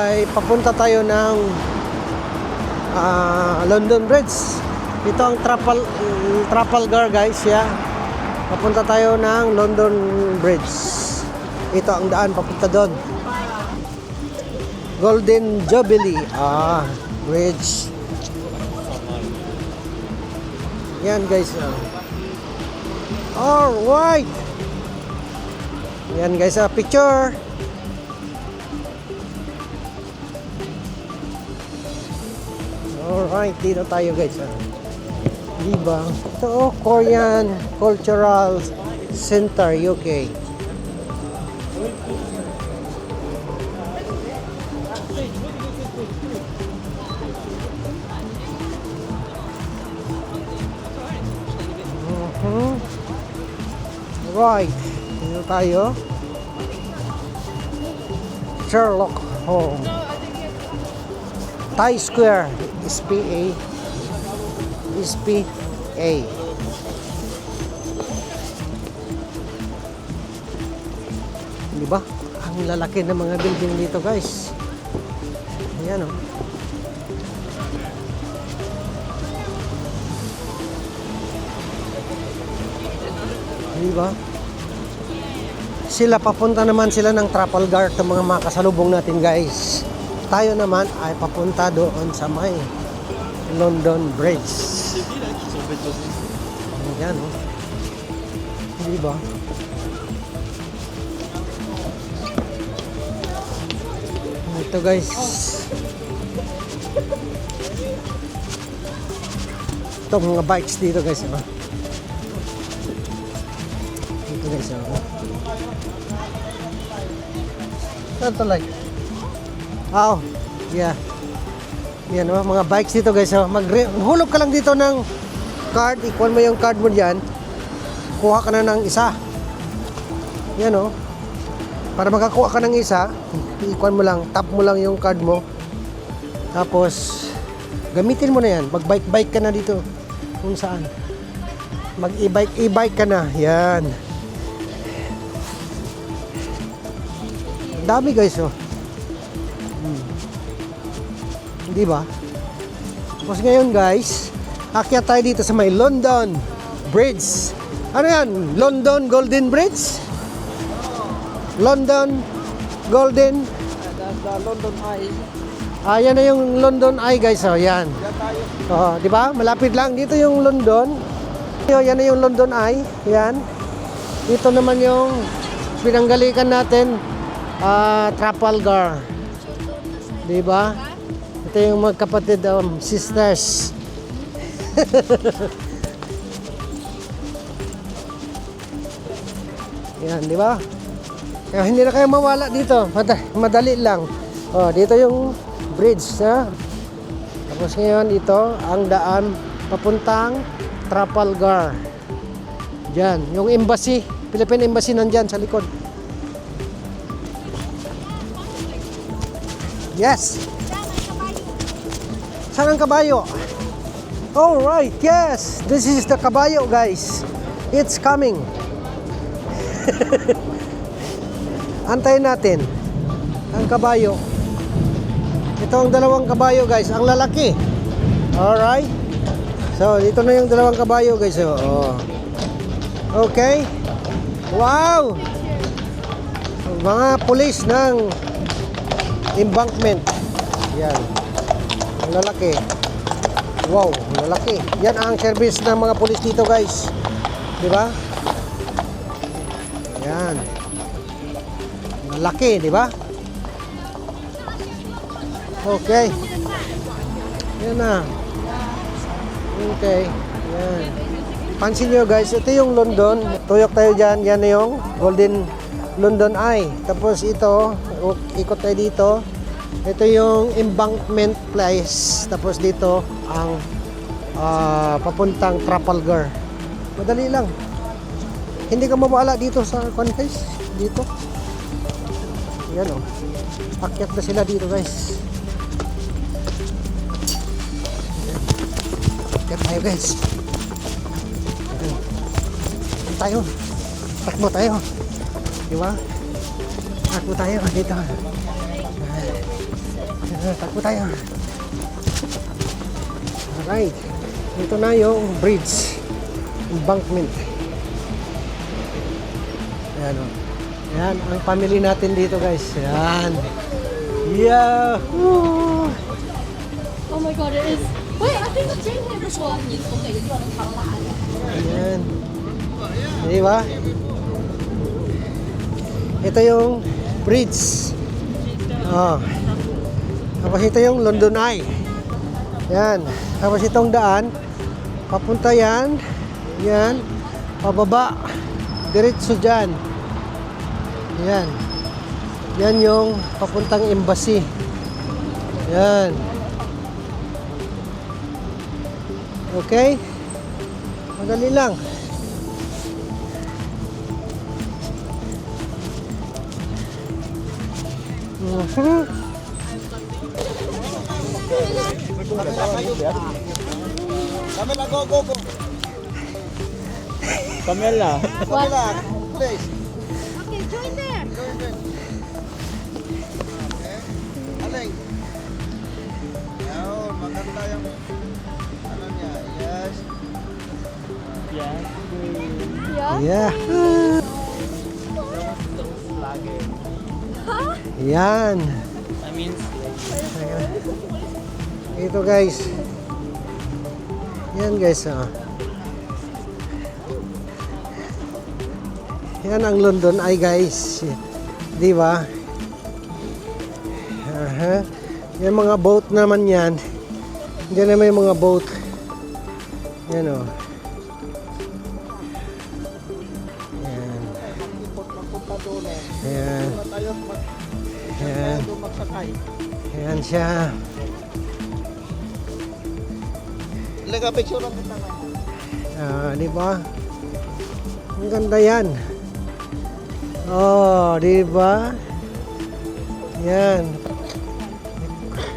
Ay papunta tayo ng London Bridge. Ito ang Trafalgar guys, yeah. Papunta tayo ng London Bridge. Ito ang daan papunta doon. Golden Jubilee Bridge. Yan guys. Alright. Yan guys, picture. Alright, dito tayo guys. Diba? Ito, Korean Cultural Center, UK. Right, dito tayo. Sherlock Holmes. Thai Square, SPA. Diba? Ang lalaki ng mga building dito guys. Ayan oh. Diba? Sila papunta naman sila ng Trafalgar, itong mga makasalubong natin guys. Tayo naman ay papunta doon sa may London Bridge. Ayan oh. Diba? Ito guys. Ito mga bikes dito guys. Ito guys. Ito like. Oh, yeah. Yan mga bikes dito guys. Maghulog ka lang dito ng card. Ikuan mo yung card mo dyan. Kuha ka na ng isa. Yan oh. Para makakuha ka ng isa, ikuan mo lang, tap mo lang yung card mo. Tapos gamitin mo na yan. Mag-bike ka na dito. Kung saan. Mag-e-bike ka na. Yan. Dami guys oh. Di ba? Tapos ngayon guys, akyat tayo dito sa may London Bridge. Ano yan? London Golden Bridge? London Golden? The London Eye. Yan na yung London Eye guys. Yan. Di ba? Malapit lang. Dito yung London. Yan na yung London Eye. Yan. Dito naman yung pinanggalikan natin, Trafalgar. Di ba? Ito yung magkapatid, sisters. Yan, di ba? Kaya hindi na kayo mawala dito. Madali lang. Dito yung bridge, ha? Tapos ngayon, ito ang daan papuntang Trafalgar. Diyan, yung embassy, Philippine Embassy nandyan sa likod. Yes! Saan ang kabayo? Alright, yes! This is the kabayo, guys. It's coming. Antayin natin ang kabayo. Ito ang dalawang kabayo, guys. Ang lalaki. Alright. So, dito na yung dalawang kabayo, guys. Okay. Wow! Mga pulis ng embankment. Yan. Ang lalaki. Wow, ang lalaki. Yan ang service ng mga pulis dito, guys. Di ba? Yan. Ang laki, di ba? Okay. Yan na. Okay. Yan. Pansin nyo, guys, ito yung London. Tuyok tayo dyan. Yan na yung Golden London Eye. Tapos ito, ikot tayo dito. Ito yung embankment place. Tapos dito ang papuntang Trafalgar. Madali lang. Hindi ka mawala dito sa guys. Dito. Yan o. Akyat na sila dito guys. Akyat tayo guys. Tayo. Takbo tayo. Diba? Takbo tayo dito. Takbo tayo. Alright. Ito na yung bridge. Embankment. Ayan o. Ayan, ang family natin dito guys. Ayan. Yahoo! Oh my god, it is. Wait, I think the train here is one. Ayan. Di ba? Ito yung bridge. Oh. Tapos ito yung London Eye. Yan. Tapos itong daan, papunta yan. Yan. Pababa. Diretso dyan. Yan. Yan yung papuntang embassy. Yan. Okay? Madali lang. Camila, go, go, go. Camila. Camila, please. Okay, join there. Aling. Yan, maganda yung ano niya. Yes. Yes. Yeah. Yeah. Yan. I mean, Ito guys. Yan guys. Oh. Yan ang London Eye guys. Di ba? Aha. Yan mga boat naman yan. Diyan na may mga boat. Yan o. Yan. magpunta doon eh. Yan. Tayo Yan. magsakay. Yan siya. Ilaga picture lang kita na. Di ba? Ang ganda yan. Oh, di ba? Yan.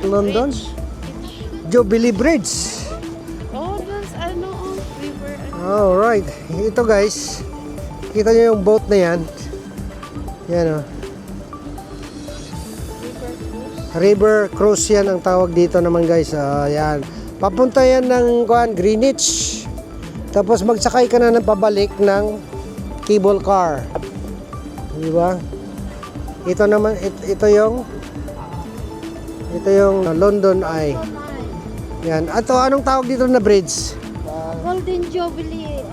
London Jubilee Bridge. Oh, that's ano, river. All right. Ito guys. Kita niyo yung boat na yan. Yan oh. River cruise yan ang tawag dito naman guys. Yan. Papunta yan ng Greenwich. Tapos magsakay ka na ng pabalik ng cable car. Di ba? Ito naman ito yung London Eye. Yan. Ato anong tawag dito na bridge? Golden Jubilee.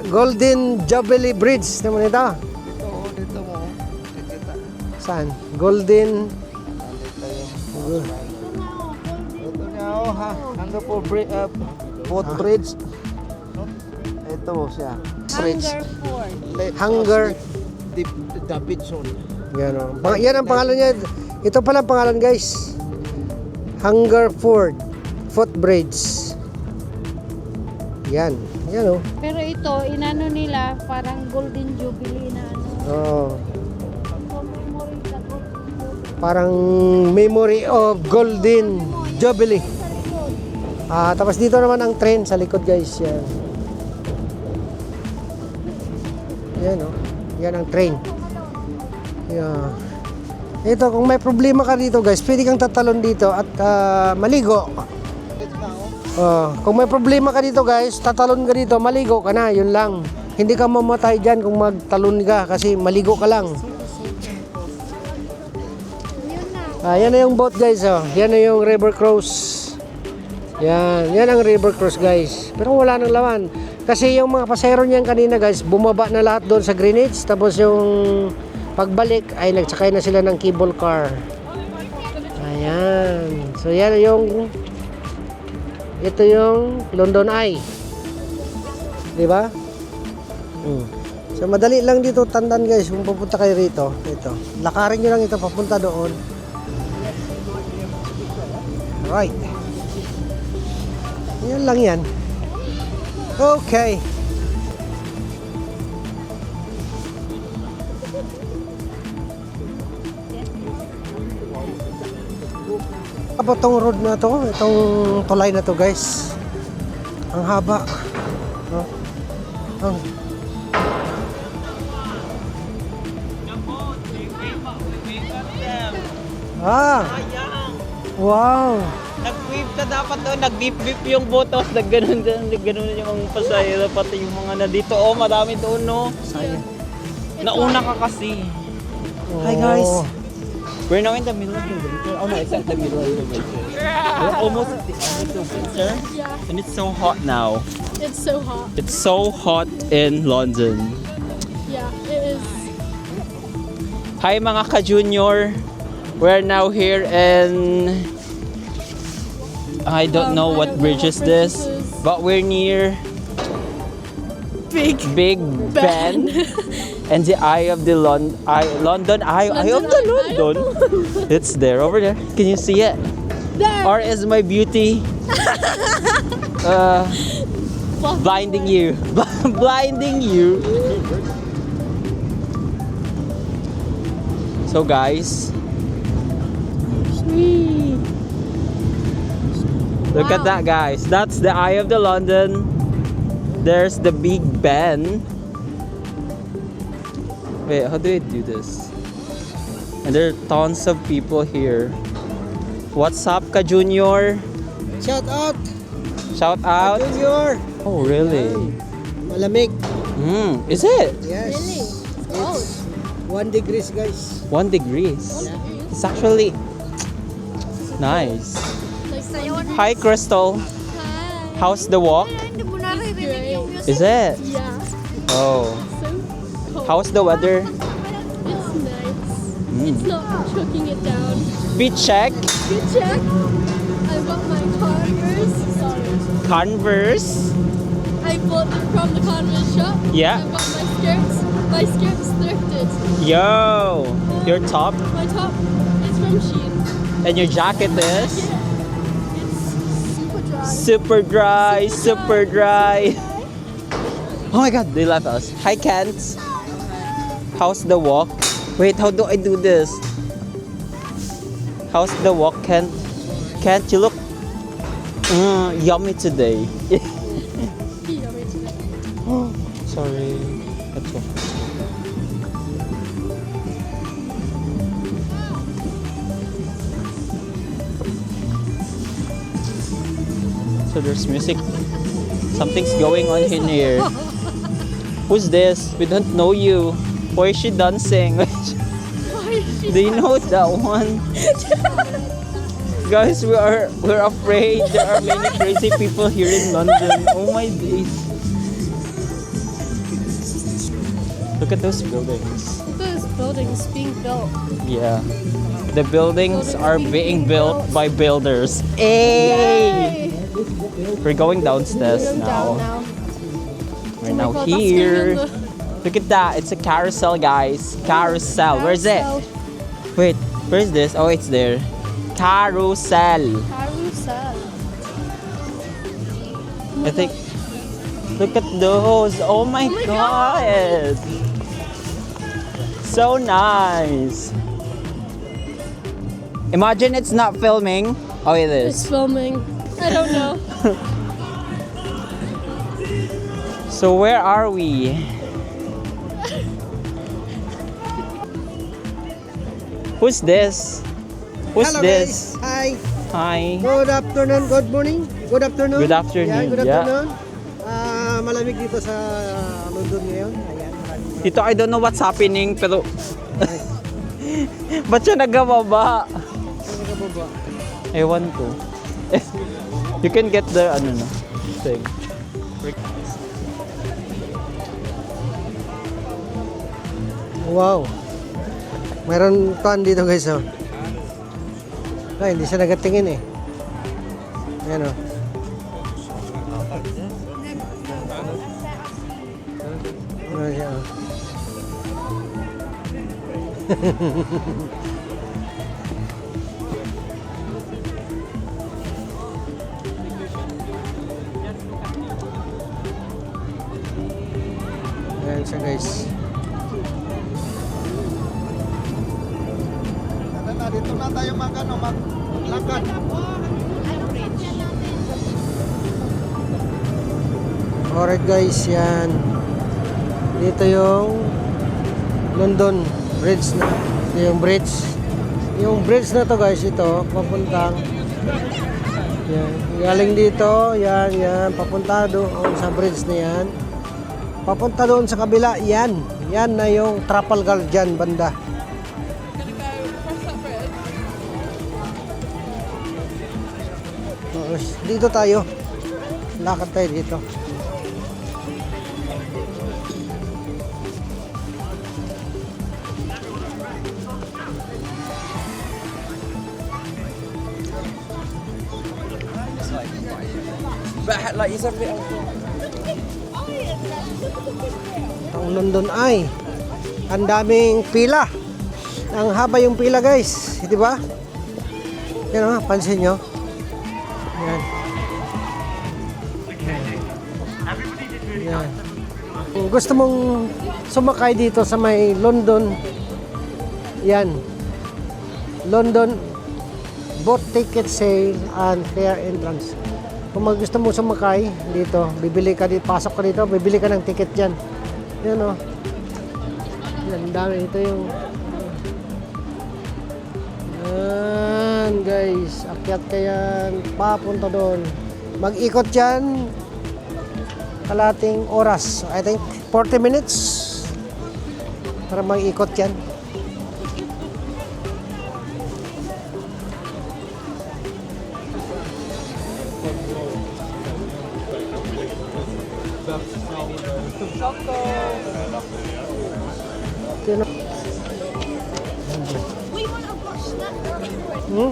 Golden Jubilee Bridge naman ito. Dito mo. Kita. Saan? Golden Ito niya oh ha. Hanggang po boat bridge. Ito siya. Bridge. Hunger. Davidson. Yan o. Yan ang pangalan niya. Ito pala ang pangalan guys. Hungerford Footbridge. Yan. Yan o. Pero ito, inano nila, parang Golden Jubilee na ano. Oh. Memory sa Golden Jubilee. Parang memory of Golden Jubilee. Tapos dito naman ang train sa likod guys. Yan. Yan o. Yan ang train. Yan. Ito, kung may problema ka dito guys, pwede kang tatalon dito at maligo. Kung may problema ka dito guys, tatalon ka dito, maligo ka na, yun lang. Hindi ka mamatay dyan kung magtalon ka kasi maligo ka lang. Yan na yung boat guys. Yan na yung river cruise. Yan ang river cruise guys. Pero wala nang laman. Kasi yung mga pasahero niyan kanina guys, bumaba na lahat doon sa Greenwich. Tapos yung pagbalik ay nagsakay na sila ng cable car. Ayan. So yan yung ito yung London Eye. 'Di ba? So madali lang dito Tandan guys kung pupunta kayo rito. Ito. Lakarin niyo lang ito papunta doon. Right. Yan lang yan. Okay. Abot tong road na to, itong tulay na to guys. Ang haba. Wow! Nag-beep ka dapat doon, nag-beep-beep yung botos, nag-ganon yung pasahero, pati yung mga nandito. Oh, madami doon, no? Sayang. Nauna ka kasi. Hi, guys. We're now in the middle of the winter. Oh no, it's not the middle of the winter. We're almost at the end of the winter. Yeah, And it's so hot now. it's so hot. It's so hot in London. Yeah, it is. Hi mga ka-junior. We're now here in... I don't know I what don't know bridge what is bridge this, this is. but we're near Big Ben and the Eye of the London Eye of the Eye of London. It's there over there. Can you see it? There. Or is my beauty blinding you? Blinding you. So guys, look at that, guys. That's the Eye of the London. There's the Big Ben. Wait, how do I do this? And there are tons of people here. What's up, Ka Junior? Shout out! Shout out. Junior! Oh, really? Malamig. Is it? Yes. Really? It's 1 degrees, guys. 1 degrees. It's actually nice. Hi, Crystal. Hi. How's the walk? Great. Is it? Yeah. Oh. So cold. How's the weather? It's nice. It's not choking it down. Beach check. Good check. I got my Converse. Sorry. Converse. I bought them from the Converse shop. Yeah. I got my skirts. My skirts thrifted. Yo. Your top My top is from Shein. and your jacket is Yeah. It's super super dry. dry. Super dry. Oh my god, they left us. Hi, Kent. How's the walk? Wait, how do I do this? How's the walk, Kent? Kent, you look yummy today. Yummy today. Sorry. That's all. So there's music. Something's going on in here. Who's this? We don't know you. Why is she dancing? Why is she Do you know that one? Guys, we're afraid. There are many crazy people here in London. Oh my days. Look at those buildings. those buildings being built? Yeah. The buildings Buildings are being being built built. by builders. Hey! Yay! We're going downstairs Go down now. now. We're Oh my now God, that's here. gonna be Look at that. It's a carousel, guys. Carousel. Where's it? Carousel. Wait, where's this? Oh, it's there. Carousel. Carousel. I think. Look at those. Oh my, my god. So nice. Imagine it's not filming. Oh, it It's is. filming. I don't know. So where are we? Who's this? Who's Hello, this? guys. Hi. Hi. Good afternoon. Good morning. Good afternoon. Good afternoon, Yeah, good yeah. afternoon. Malamig dito sa London ngayon. Ayan. maraming- Dito, I don't know what's happening, pero... Ba't siya nagababa? Ano ka ba ba? Ewan ko. You can get the, ano no, thing. Wow. Meron pan dito, guys. Oh. Ay, hindi siya nagatingin eh. Ayan oh. Ano siya oh. Ayan siya, guys. Dito na tayo maglakad. Alright guys, yan. Dito yung London Bridge na. Ito yung bridge. Yung bridge na to guys, ito, papuntang yan. Galing dito, yan, papunta doon sa bridge na yan. Papunta doon sa kabila, yan. Yan na yung Trafalgar dyan, banda. Dito tayo. Lakad tayo dito. Like isa pa Ang London Eye. Ang daming pila. Ang haba yung pila guys. Di ba? Yan o, pansin nyo. Yan. Yan. Kung gusto mong sumakay dito sa may London, yan. London boat ticket sale and fair entrance. Kung gusto mo sumakay dito, bibili ka dito, pasok ka dito, bibili ka ng ticket dyan. Yan o. Yan, dami. Ito yung... Yan, guys. Akyat ka yan. Papunta doon. Mag-ikot yan. Kalating oras. I think 40 minutes. Para mag-ikot yan. Hmm?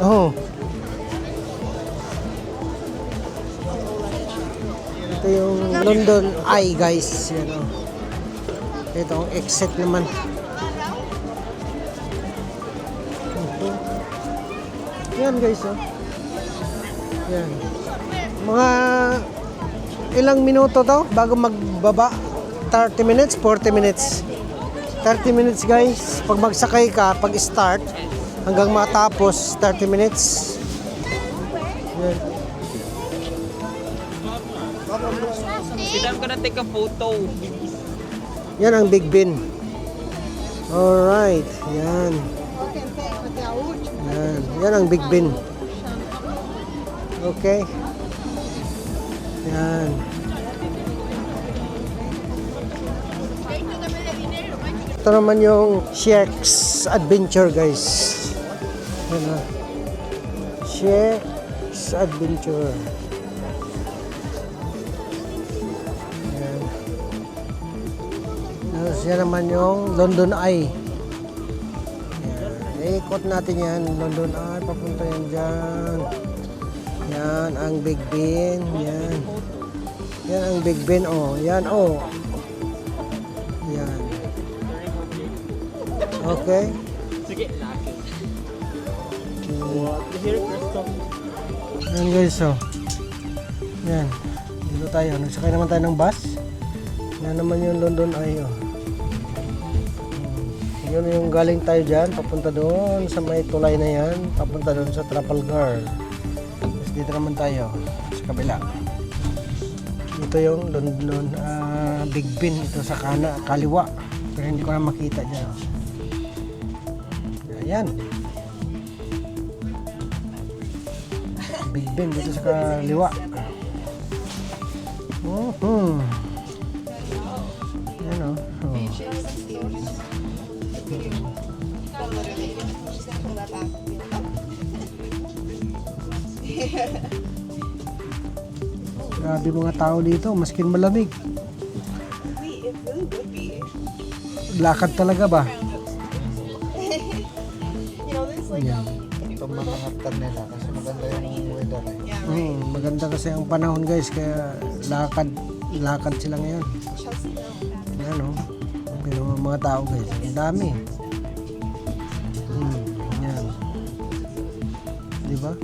Oh. Ito yung London Eye guys. Yan o. Ito ang exit naman. Yan guys oh. Yan. Mga ilang minuto to bago magbaba? 30 minutes, 40 minutes. 30 minutes guys. Pag magsakay ka, pag start hanggang matapos 30 minutes. Yan. I'm gonna take a photo. Yan ang Big Ben. Alright. Yan. Yan. Yan ang Big Ben. Okay. Yan. Ito naman yung Sheikh's Adventure guys. Yan o. Sheikh's Adventure. Yan. Tapos yan naman yung London Eye. Yan. Ikot natin yan. London Eye. Papunta yan dyan. Yan ang Big Ben. Yan. Yan ang Big Ben. Oh. Yan oh. Yan. Okay. Sige. Yan guys, so. Yan. Dito tayo. Nagsakay naman tayo ng bus. Yan naman yung London Eye. Oh. Yun yung galing tayo dyan. Papunta doon sa may tulay na yan. Papunta doon sa Trafalgar. Tapos dito naman tayo. Sa kabila. Ito yung London Big Ben. Ito sa kaliwa. Pero hindi ko na makita dyan. Oh. Ayan. Big Ben dito sa kaliwa. Ayan o. Oh. Grabe mga tao dito, maskin malamig. Lakad talaga ba? Yan. Ito mga haptan nila kasi maganda yung weather eh. Maganda kasi ang panahon guys, kaya lakad sila ngayon. Yan o. Ang mga tao guys, ang dami. Yan. Diba?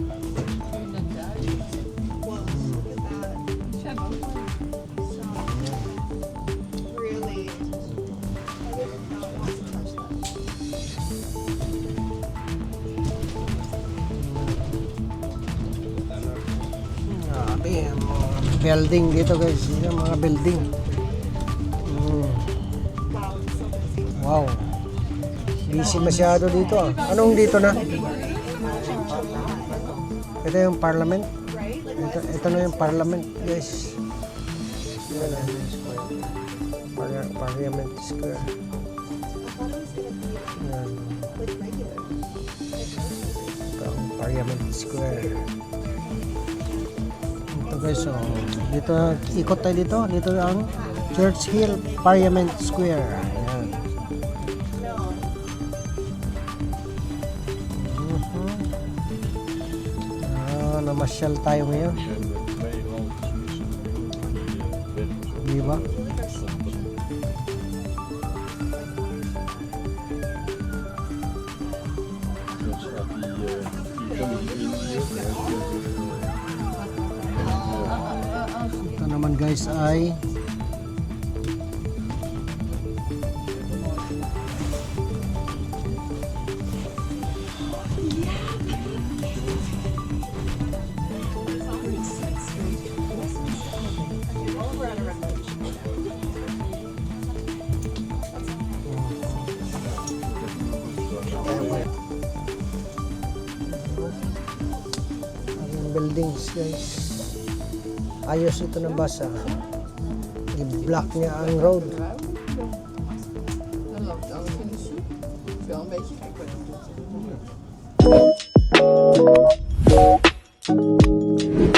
Building dito guys, yung mga building. Wow. Busy masyado dito ah. Anong dito na? Ito yung parliament. Ito na yung parliament, guys. Yan ah. Parliament Square. Yan. Ito ang Parliament Square. Ito guys, so dito, ikot tayo dito. Dito ang Church Hill Parliament Square. Ayan. Namasyal tayo ngayon. Di ba? Ito naman guys ay ang buildings guys. Ayos ito na basa. I-block niya ang road. Dan loopt alles in de soep. Wel een beetje gek wat je doet.